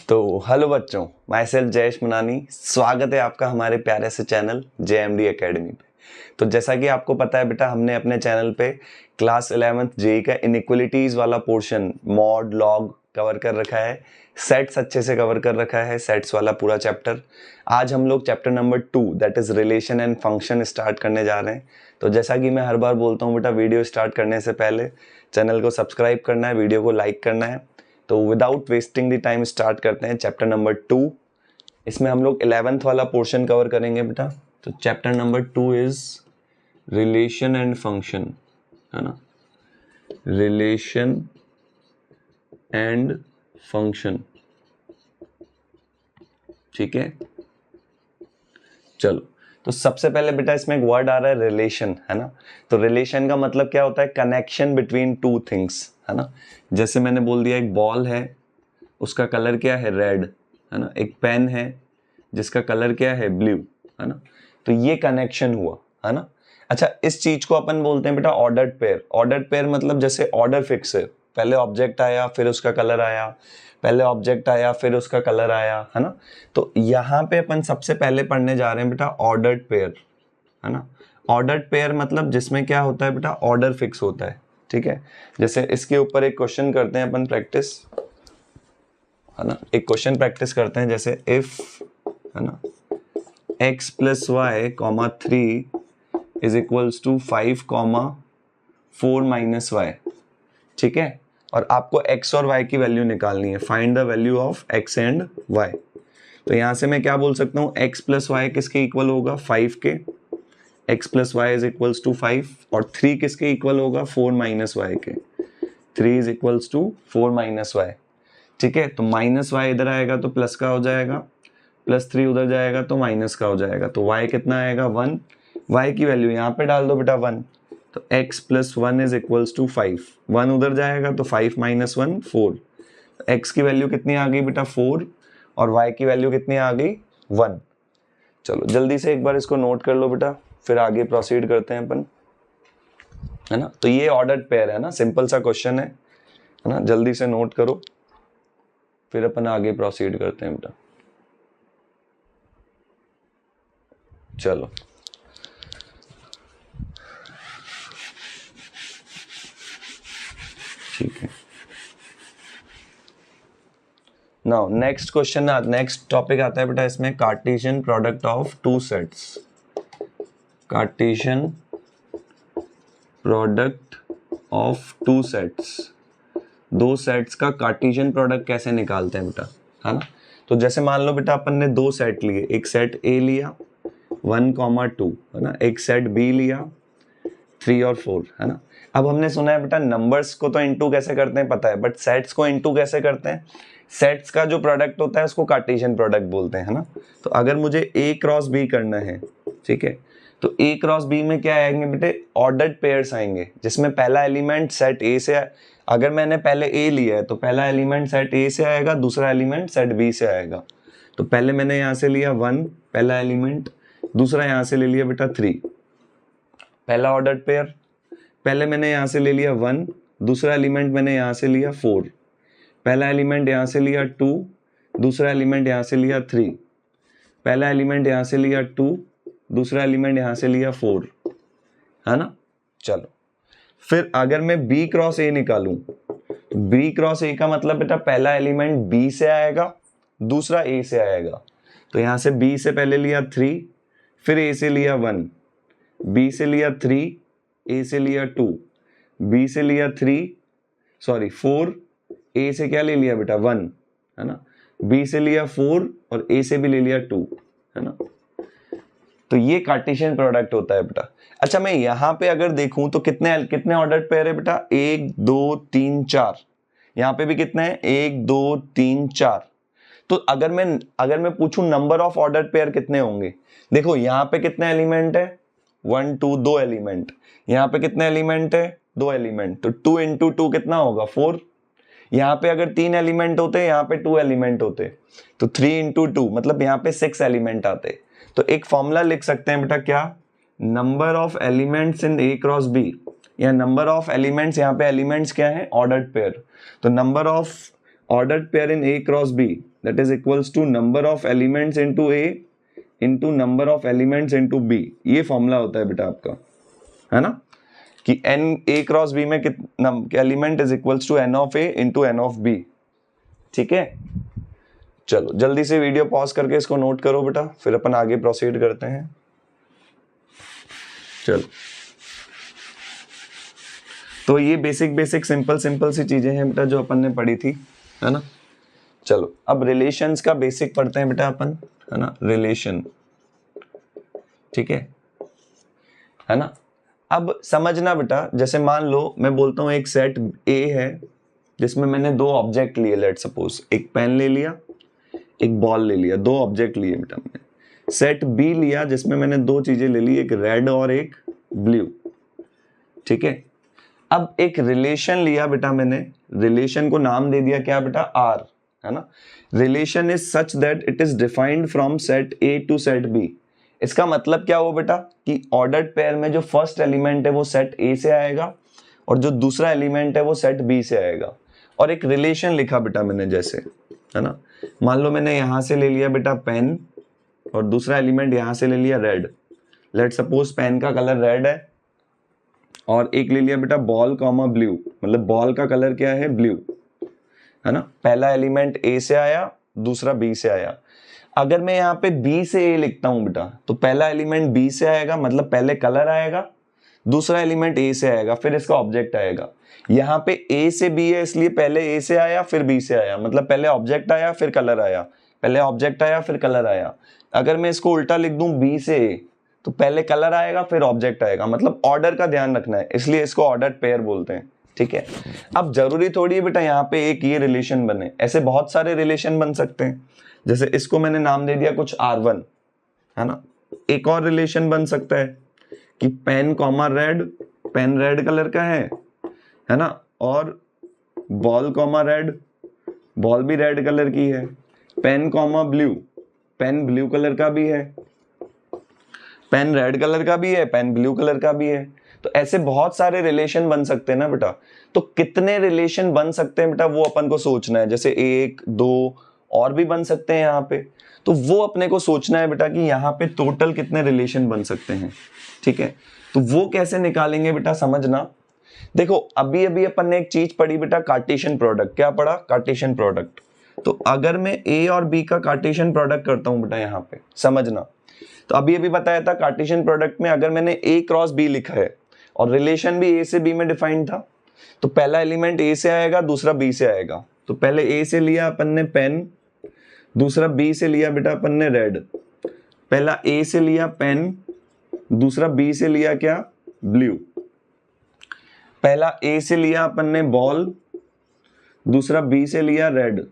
तो हेलो बच्चों, my self Jayesh मनानी, स्वागत है आपका हमारे प्यारे से चैनल JMD एकेडमी पे। तो जैसा कि आपको पता है बेटा, हमने अपने चैनल पे क्लास 11th जेई का इनइक्वलिटीज वाला पोर्शन मॉड लॉग कवर कर रखा है, सेट्स अच्छे से कवर कर रखा है, सेट्स वाला पूरा चैप्टर। आज हम लोग chapter number 2 that is relation and function start करने जा रहे हैं। तो जैसा कि मैं हर बार बोलता हूँ बेटा, वीडियो स्टार्ट करने से पहले चैनल को सब्सक्राइब करना है, वीडियो को लाइक करना है। तो without wasting the time start करते हैं चैप्टर नंबर 2। इसमें हम लोग 11th वाला पोर्शन कवर करेंगे बेटा। तो chapter number 2 is relation and function, है ना, रिलेशन एंड फंक्शन। ठीक है, चलो। तो सबसे पहले बेटा इसमें एक वर्ड आ रहा है रिलेशन, है ना। तो रिलेशन का मतलब क्या होता है? कनेक्शन बिटवीन टू थिंग्स, है ना। जैसे मैंने बोल दिया, एक बॉल है, उसका कलर क्या है? रेड, है ना। एक पेन है जिसका कलर क्या है? ब्लू, है ना। तो ये कनेक्शन हुआ, है ना। अच्छा, इस चीज को अपन बोलते हैं बेटा ऑर्डर्ड पेयर। ऑर्डर्ड पेयर मतलब जैसे ऑर्डर फिक्स है, पहले ऑब्जेक्ट आया फिर उसका कलर आया, पहले ऑब्जेक्ट आया फिर उसका कलर आया, है ना। तो यहाँ पे अपन सबसे पहले पढ़ने जा रहे हैं बेटा ऑर्डर्ड पेयर, है ना। ऑर्डर्ड पेयर मतलब जिसमें क्या होता है बेटा? ऑर्डर फिक्स होता है। ठीक है, जैसे इसके ऊपर एक क्वेश्चन करते हैं अपन प्रैक्टिस, है ना। एक क्वेश्चन प्रैक्टिस करते हैं, जैसे इफ, है ना, x plus y comma 3 is equals to 5 comma 4 minus y. ठीक है, और आपको x और y की वैल्यू निकालनी है। Find the value of x and y। तो यहां से मैं क्या बोल सकता हूँ? x प्लस वाई किसके इक्वल होगा? 5 के। x plus y is equals to 5। और 3 किसके इक्वल होगा? 4 माइनस वाई के। 3 is equals to 4 minus y. ठीक है, तो माइनस वाई इधर आएगा तो प्लस का हो जाएगा, प्लस 3 उधर जाएगा तो माइनस का हो जाएगा। तो y कितना आएगा? 1। y की वैल्यू यहाँ पे डाल दो बेटा 1। तो x plus 1 is equals to 5। 1 उधर जाएगा तो 5 माइनस 1 4। x की वैल्यू कितनी आ गई बेटा? 4। और y की वैल्यू कितनी आ गई? 1। चलो जल्दी से एक बार इसको नोट कर लो बेटा, फिर आगे प्रोसीड करते हैं अपन, है ना। तो ये ऑर्डर्ड पेयर है ना, सिंपल सा क्वेश्चन है ना। जल्दी से नोट करो, फिर अपन आगे प्रोसीड करते हैं बेटा। चलो, ठीक है। Now next question, next topic आता है बेटा इसमें, Cartesian product of two sets. Cartesian product of two sets. दो सेट्स का कार्टेशियन प्रोडक्ट कैसे निकालते हैं बेटा, है ना। तो जैसे मान लो बेटा अपन ने दो सेट लिए, एक सेट A लिया 1,2, है ना, एक सेट B लिया 3 और 4, है ना। अब हमने सुना है बेटा नंबर्स को तो इनटू कैसे करते हैं पता है, बट सेट्स को इनटू कैसे करते हैं? सेट्स का जो प्रोडक्ट होता है उसको कार्टेशियन प्रोडक्ट बोलते हैं, है ना। तो अगर मुझे A क्रॉस B करना है, ठीक है, तो A क्रॉस B में क्या आएंगे बेटे? ऑर्डर्ड पेयर्स आएंगे, जिसमें पहला एलिमेंट सेट A से, अगर मैंने पहले A लिया है तो पहला एलिमेंट सेट A से आएगा, दूसरा एलिमेंट सेट B से आएगा। तो पहले मैंने यहाँ से लिया 1 पहला एलिमेंट, दूसरा यहाँ से ले लिया बेटा 3, पहला ऑर्डर्ड पेयर। पहले मैंने यहाँ से ले लिया 1, दूसरा एलिमेंट मैंने यहाँ से लिया 4, पहला एलिमेंट यहाँ से लिया 2, दूसरा एलिमेंट यहाँ से लिया 3, पहला एलिमेंट यहाँ से लिया 2, दूसरा एलिमेंट यहाँ से लिया 4, है ना। चलो, फिर अगर मैं B क्रॉस A निकालूं, तो B क्रॉस A का मतलब बेटा पहला एलिमेंट B से आएगा, दूसरा A से आएगा। तो यहाँ से B से पहले लिया 3, फिर A से लिया 1, B से लिया 3, A से लिया 2, B से लिया 4, A से क्या ले लिया बेटा? 1, है ना। B से लिया 4 और A से भी ले लिया 2, है ना। तो ये कार्टेशियन प्रोडक्ट होता है बेटा। अच्छा, मैं यहाँ पे अगर देखूं तो कितने कितने ऑर्डर्ड पेयर है बेटा? 1 2 3 4। यहाँ पे भी कितने हैं? 1 2 3 4। तो अगर मैं पूछूं नंबर ऑफ ऑर्डर्ड पेयर कितने होंगे, देखो यहाँ पे कितने एलिमेंट है? 1 2, 2 एलिमेंट। यहाँ पे कितने एलिमेंट है? 2 एलिमेंट। तो 2 इंटू 2 कितना होगा? 4। यहाँ पे अगर 3 एलिमेंट होते, यहाँ पे 2 एलिमेंट होते, तो 3 इंटू 2 मतलब यहाँ पे 6 एलिमेंट आते। तो एक फॉर्मूला लिख सकते हैं बेटा, क्या? Number of elements in A cross B, या नंबर ऑफ एलिमेंट्स, यहाँ पे एलिमेंट्स क्या है? Ordered pair. तो number of ordered pair in A cross B that is equals to number of elements into A into number of elements into B. ये formula होता है बेटा आपका, है ना, कि n A क्रॉस B में कितना element is equals to n of A into n of B. ठीक है, चलो जल्दी से वीडियो पॉज करके इसको नोट करो बेटा, फिर अपन आगे प्रोसीड करते हैं. चलो, तो ये बेसिक सिंपल सी चीजें हैं बेटा जो अपन ने पढ़ी थी, है ना. चलो अब रिलेशंस का बेसिक पढ़ते हैं बेटा अपन, है ना, रिलेशन. ठीक है ना. अब समझना बेटा, जैसे मान लो मैं बोलता हूं एक सेट ए है जिसमें मैंने दो ऑब्जेक्ट लिए, लेट सपोज एक पेन ले लिया, एक बॉल ले लिया, दो ऑब्जेक्ट लिए बेटा मैंने. सेट बी लिया जिसमें मैंने दो चीजें ले ली, एक रेड और एक ब्लू. ठीक है, अब एक रिलेशन लिया बेटा मैंने, रिलेशन को नाम दे दिया क्या बेटा, आर, है ना. Relation is such that it is defined from set A to set B. इसका मतलब क्या हुआ बेटा कि ऑर्डर्ड पेयर में जो फर्स्ट एलिमेंट है वो सेट ए से आएगा और जो दूसरा एलिमेंट है वो सेट बी से आएगा. और एक रिलेशन लिखा बेटा मैंने, जैसे, है ना, मान लो मैंने यहां से ले लिया बेटा पेन और दूसरा एलिमेंट यहां से ले लिया रेड. लेट सपोज पेन का कलर रेड है और एक ले लिया बेटा बॉल कॉमा ब्लू, मतलब बॉल का कलर क्या है, ब्लू, है ना. पहला एलिमेंट ए से आया, दूसरा बी से आया. अगर मैं यहाँ पे बी से ए लिखता हूं बेटा तो पहला एलिमेंट बी से आएगा, मतलब पहले कलर आएगा, दूसरा एलिमेंट ए से आएगा, फिर इसका ऑब्जेक्ट आएगा. यहाँ पे ए से बी है इसलिए पहले ए से आया फिर बी से आया, मतलब पहले ऑब्जेक्ट आया फिर कलर आया, पहले ऑब्जेक्ट आया फिर कलर आया. अगर मैं इसको उल्टा लिख दूं बी से ए तो पहले कलर आएगा फिर ऑब्जेक्ट आएगा, मतलब ऑर्डर का ध्यान रखना है, इसलिए इसको ऑर्डर्ड पेयर बोलते हैं. ठीक है, अब जरूरी थोड़ी है बेटा यहाँ पे एक ये रिलेशन बने, ऐसे बहुत सारे रिलेशन बन सकते हैं. जैसे इसको मैंने नाम दे दिया कुछ R1, है ना. एक और रिलेशन बन सकता है कि pen comma red, pen red colour का है ना, और बॉल कॉमा रेड, बॉल भी रेड कलर की है. Pen comma blue, pen blue colour का भी है, पेन रेड कलर का भी है, पेन ब्लू कलर का भी है. तो ऐसे बहुत सारे रिलेशन बन सकते हैं ना बेटा. तो कितने रिलेशन बन सकते हैं बेटा वो अपन को सोचना है. जैसे एक दो और भी बन सकते हैं यहाँ पे, तो वो अपने को सोचना है बेटा कि यहाँ पे टोटल कितने रिलेशन बन सकते हैं. ठीक है, तो वो कैसे निकालेंगे बेटा, समझना. देखो अभी अभी अपन ने एक चीज पढ़ी बेटा, कार्टेशियन प्रोडक्ट. क्या पढ़ा, कार्टेशियन प्रोडक्ट. तो अगर मैं ए और बी का कार्टेशियन प्रोडक्ट करता हूं बेटा यहाँ पे, समझना. तो अभी अभी बताया था कार्टेशियन प्रोडक्ट में अगर मैंने ए क्रॉस बी लिखा है और रिलेशन भी ए से बी में डिफाइंड था, तो पहला एलिमेंट ए से आएगा, दूसरा बी से आएगा. तो पहले ए से लिया अपन ने पेन, दूसरा बी से लिया बेटा अपन ने रेड. पहला ए से लिया पेन, दूसरा बी से लिया क्या, ब्लू. पहला ए से लिया अपन ने बॉल, दूसरा बी से लिया रेड.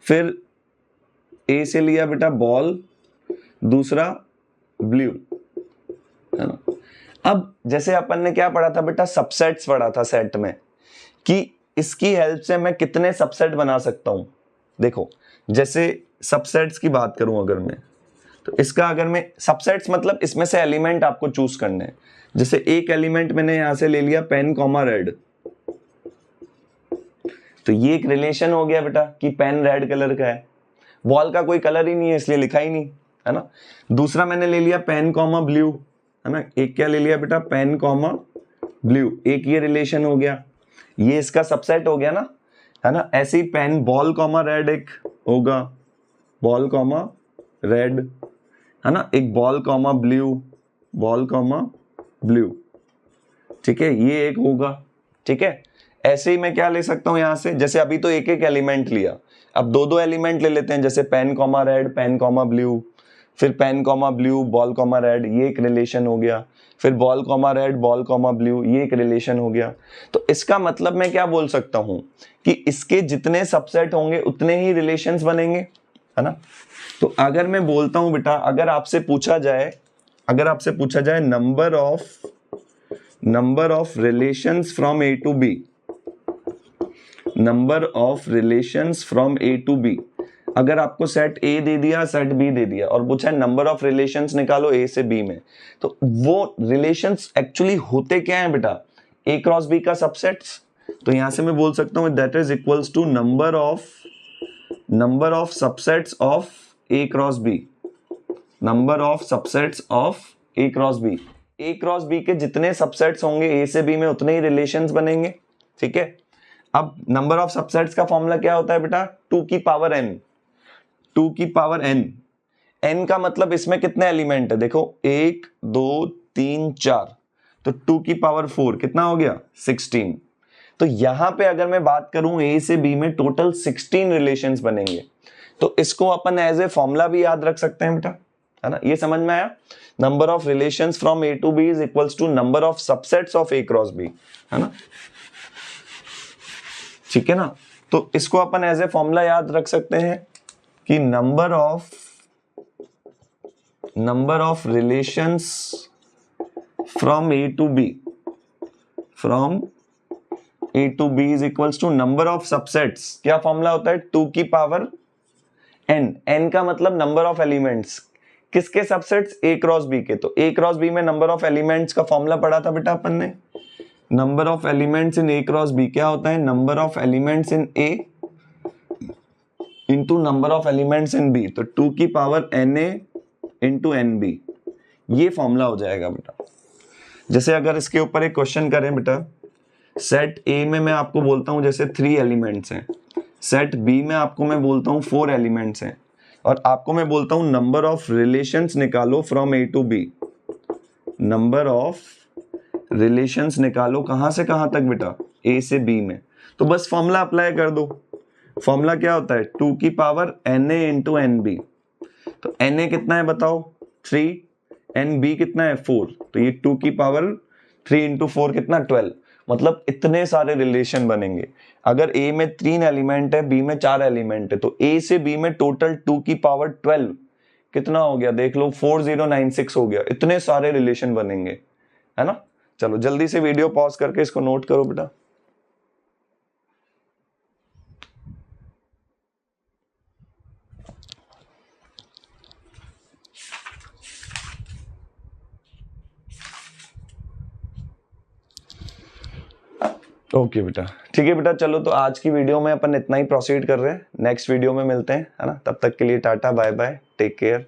फिर ए से लिया बेटा बॉल, दूसरा ब्लू, है ना. अब जैसे अपन ने क्या पढ़ा था बेटा, सबसेट्स पढ़ा था सेट में, कि इसकी हेल्प से मैं कितने सबसेट बना सकता हूं. देखो जैसे सबसेट्स की बात करूं अगर मैं, तो इसका अगर मैं सबसेट्स मतलब इसमें से एलिमेंट आपको चूज करने हैं. जैसे एक एलिमेंट मैंने यहां से ले लिया पेन कॉमा रेड, तो ये एक रिलेशन हो गया बेटा कि पेन रेड कलर का है. बॉल का कोई कलर ही नहीं है इसलिए लिखा ही नहीं, है ना. दूसरा मैंने ले लिया पेन कॉमा ब्लू, है ना. एक क्या ले लिया बेटा, पेन कॉमा ब्लू, एक ये रिलेशन हो गया, ये इसका सबसेट हो गया ना, है ना. ऐसे ही पेन बॉल कॉमा रेड एक होगा, बॉल कॉमा रेड, है ना. एक ball comma blue, ball comma blue. ठीक है, ये एक होगा. ठीक है, ऐसे ही मैं क्या ले सकता हूं यहां से, जैसे अभी तो एक एक एलिमेंट लिया, अब दो दो एलिमेंट ले लेते हैं. जैसे pen comma red, pen comma blue, फिर pen comma blue, ball comma red, ये एक रिलेशन हो गया. फिर ball comma red, ball comma blue, ये एक रिलेशन हो गया. तो इसका मतलब मैं क्या बोल सकता हूं कि इसके जितने सबसेट होंगे उतने ही रिलेशंस बनेंगे, है ना. तो अगर मैं बोलता हूं बेटा, अगर आपसे पूछा जाए number of relations from A to B, number of relations from A to B, अगर आपको सेट ए दे दिया, सेट बी दे दिया और पूछा है नंबर ऑफ रिलेशंस निकालो ए से बी में, तो वो रिलेशंस एक्चुअली होते क्या है बेटा, ए क्रॉस बी का सबसेट्स, तो यहां से मैं बोल सकता हूं that is equals to number of subsets of A cross B, number of subsets of A cross B. A cross B के जितने सबसेट्स होंगे ए से बी में उतने ही रिलेशंस बनेंगे, ठीक है। अब नंबर ऑफ सबसेट्स का फॉर्मूला क्या होता है बेटा, 2 की पावर n, 2 की पावर n, n का मतलब इसमें कितने एलिमेंट है, देखो 1 2 3 4, तो 2 की पावर 4 कितना हो गया 16। तो यहां पे अगर मैं बात करूं ए से बी में टोटल 16 रिलेशंस बनेंगे, तो इसको अपन एज ए फॉर्मूला भी याद रख सकते हैं बेटा, है ना। ये समझ में आया, number of relations from A to B is equals to number of subsets of A cross B, है ना, ठीक है ना। तो इसको अपन एज ए फॉर्मूला याद रख सकते हैं कि number of relations from A to B is equals to number of subsets, क्या फॉर्मूला होता है 2 की पावर n, n का मतलब नंबर ऑफ एलिमेंट्स, किसके सबसेट्स ए क्रॉस बी के। तो ए क्रॉस बी में नंबर ऑफ एलिमेंट्स का फॉर्मूला पढ़ा था बेटा अपन ने, number of elements in A cross B क्या होता है, number of elements in A into number of elements in B, तो 2 की power na into N B, ये फॉर्मूला हो जाएगा बेटा। जैसे अगर इसके ऊपर एक क्वेश्चन करें बेटा, सेट ए में मैं आपको बोलता हूं जैसे 3 एलिमेंट्स हैं, सेट बी में आपको मैं बोलता हूं 4 एलिमेंट्स हैं, और आपको मैं बोलता हूं नंबर ऑफ रिलेशंस निकालो from A to B, number of relations निकालो कहां से कहां तक बेटा, ए से बी में। तो बस फॉर्मूला अप्लाई कर दो, फॉर्मूला क्या होता है 2 की power na into N B, तो na कितना है बताओ 3, एन बी कितना है 4, तो ये 2 की पावर 3 इंटू 4 कितना 12, मतलब इतने सारे रिलेशन बनेंगे। अगर ए में 3 एलिमेंट है, बी में 4 एलिमेंट है, तो ए से बी में टोटल 2 की पावर 12 कितना हो गया देख लो 4096 हो गया, इतने सारे रिलेशन बनेंगे, है ना। चलो जल्दी से वीडियो पॉज करके इसको नोट करो बेटा। ओके बेटा, ठीक है बेटा, चलो तो आज की वीडियो में अपन इतना ही प्रोसीड कर रहे हैं, नेक्स्ट वीडियो में मिलते हैं, है ना। तब तक के लिए tata bye bye, take care.